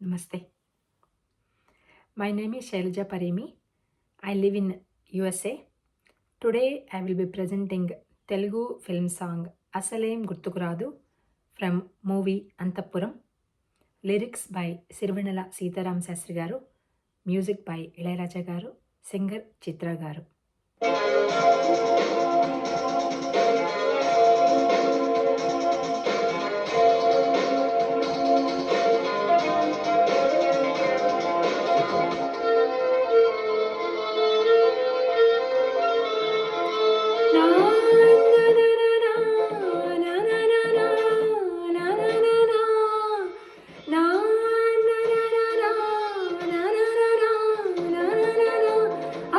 Namaste. My name is Shailaja Paremi. I live in USA. Today I will be presenting Telugu film song Asaleem Gurtukuradu from movie Antapuram. Lyrics by Sirvanala Sitaram Sastri Garu. Music by Ilayaraja Garu. Singer Chitra Garu.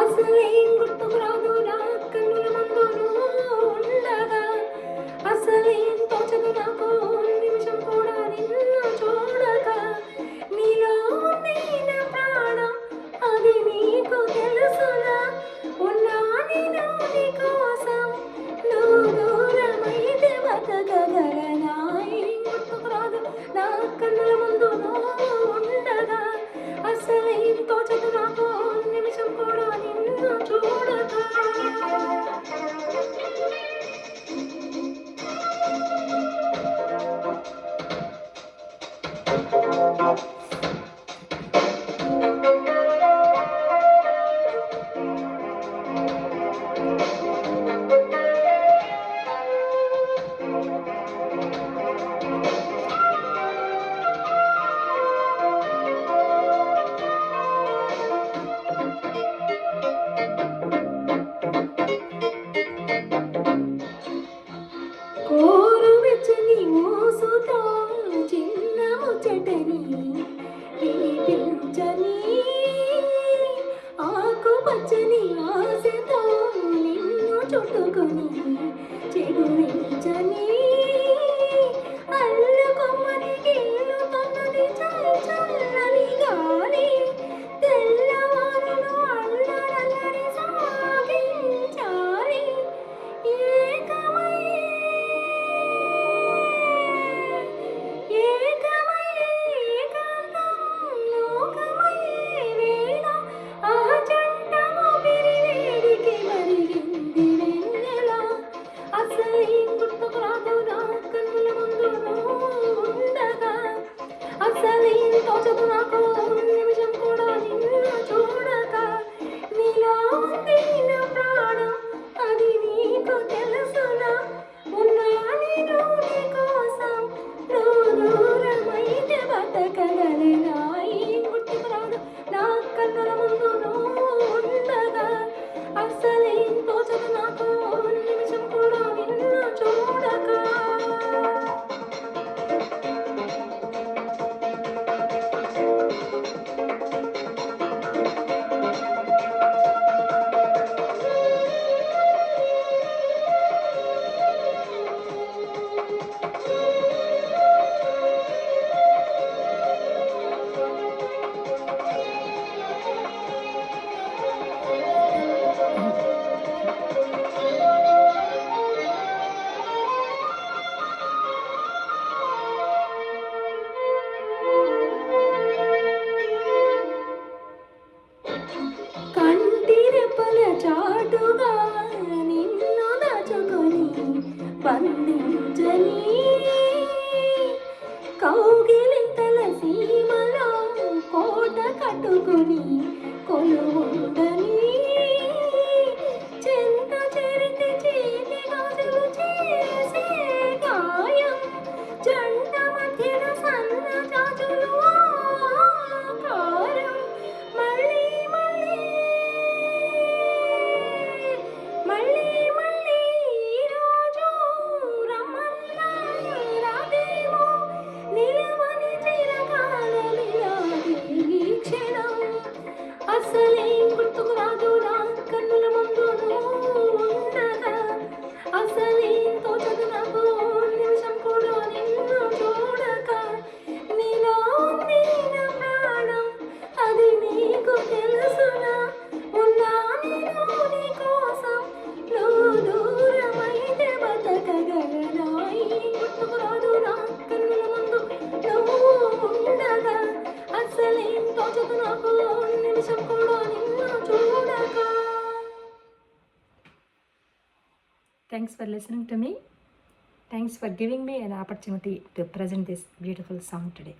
అసలేం గుర్తుకురాదు నా కన్నుల ముందు నువ్వు ఉండగా, అసలేం తోచదు నాకు నిమిషం కూడా నిన్ను చూడగా. నీలో ఉంది నా ప్రాణం, అది నీకు తెలుసునా? ఉన్నా నేను నీ కోసం, నువ్వు దూరమైతే బతకగలనా? ఏం గుర్తుకురాదు నా కన్నుల ముందు నువ్వు ఉండగా, అసలేం తోచదు నాకు నిమిషం కూడా నిన్ను చూడగా. కోరువెచ్చని ఊసుతో చిన్న ముచ్చటని వినిపించని, ఆకుపచ్చని ఆశతో నిన్ను చుట్టుకొని చెగురించని, అల్లుకొమ్మని గిల్లుతున్నది చల్లని గాలి, తెల్లవారులు అల్లరల్లరి సాగించాలి. ఏకమై ఏకమై ఏకాంతం లోకమై వేళ ఆ జంట ఊపిరి వేడికి మరిగింది వెన్నెల. అసలేం గుర్తుకురాదు నా కన్నుల ముందు నువ్వు ఉండగా, అసలేం తోచదు నాకు నిమిషం కూడా నిన్ను చూడగా. నీలో ఉంది నా ప్రాణం, అది నీకు తెలుసునా? ఉన్నా నేను నీ కోసం, నువ్వు దూరమైతే బతకగలనా? ఏం గుర్తుకురాదు నా కన్నుల ముందు నువ్వు ఉండగా, అసలేం తోచదు నాకు నిమిషం కూడా నిన్ను చూడగా. నిమిషం కూడా నిన్ను చూడక. Thanks for listening to me. Thanks for giving me an opportunity to present this beautiful song today.